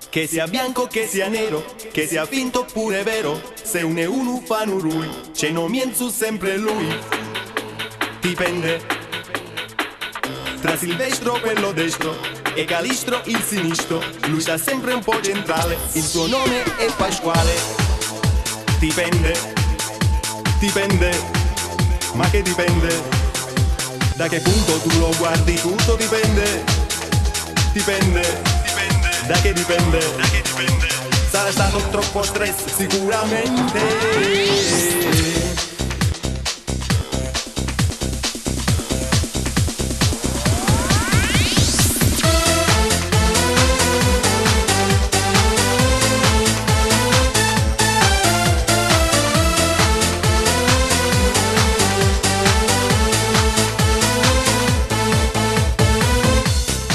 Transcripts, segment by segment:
Che sia bianco, che sia nero, che sia finto oppure vero, se un e uno fanno lui, ce non mienzu sempre lui. Dipende tra Silvestro quello destro e Calistro il sinistro, lui sta sempre un po' centrale, il suo nome è Pasquale. Dipende, ma che dipende? Da che punto tu lo guardi, tutto dipende, da che dipende? Sarà stato troppo stress sicuramente.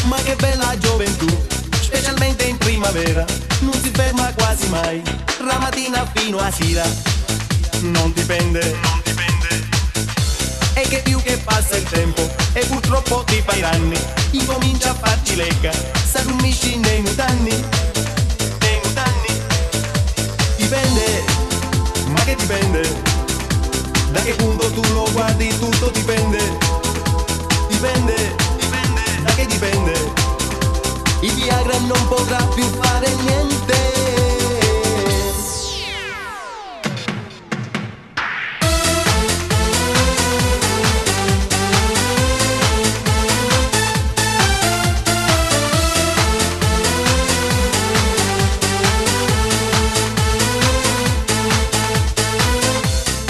Ma che bella gioventù, specialmente in primavera, non si ferma quasi mai, la mattina fino a sera. Non dipende, e che più che passa il tempo, e purtroppo ti fai ranni, incomincia a farci lecca, s'addormisci nei mutanni. Dipende, ma che dipende? Da che punto tu lo guardi, tutto dipende, da che dipende? Il Viagra non potrà più fare niente.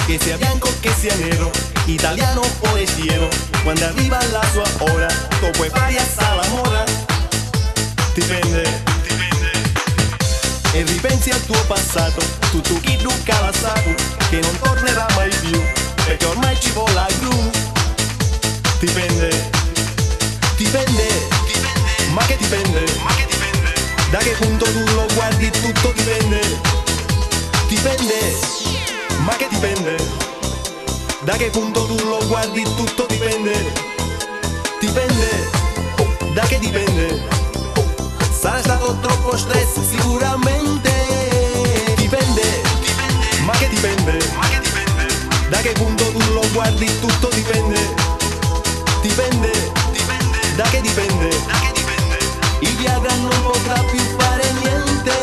Che sia bianco, che sia nero, italiano o forestiero, quando arriva la sua ora, tu puoi fare assai l'amore. Dipende, e ripensi al tuo passato, tutto chi duca la sapu, che non tornerà mai più, perché ormai ci vola gru. Dipende, ma che dipende? Da che punto tu lo guardi, tutto dipende, ma che dipende? Da che punto tu lo guardi, tutto dipende, da che dipende? Sarà stato troppo stress sicuramente. Dipende, ma che dipende? Da che punto tu lo guardi, tutto dipende, da che dipende? Il Viagra non potrà più fare niente.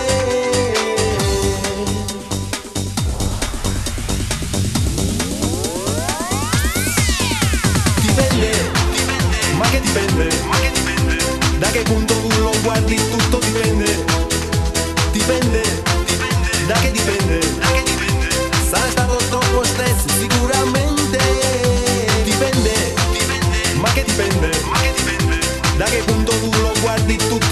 Dipende, ma che dipende? Da che punto tu lo guardi, tutto dipende, da che dipende? Sarà stato troppo stress sicuramente. Dipende, ma che dipende? Da che punto tu lo guardi, tutto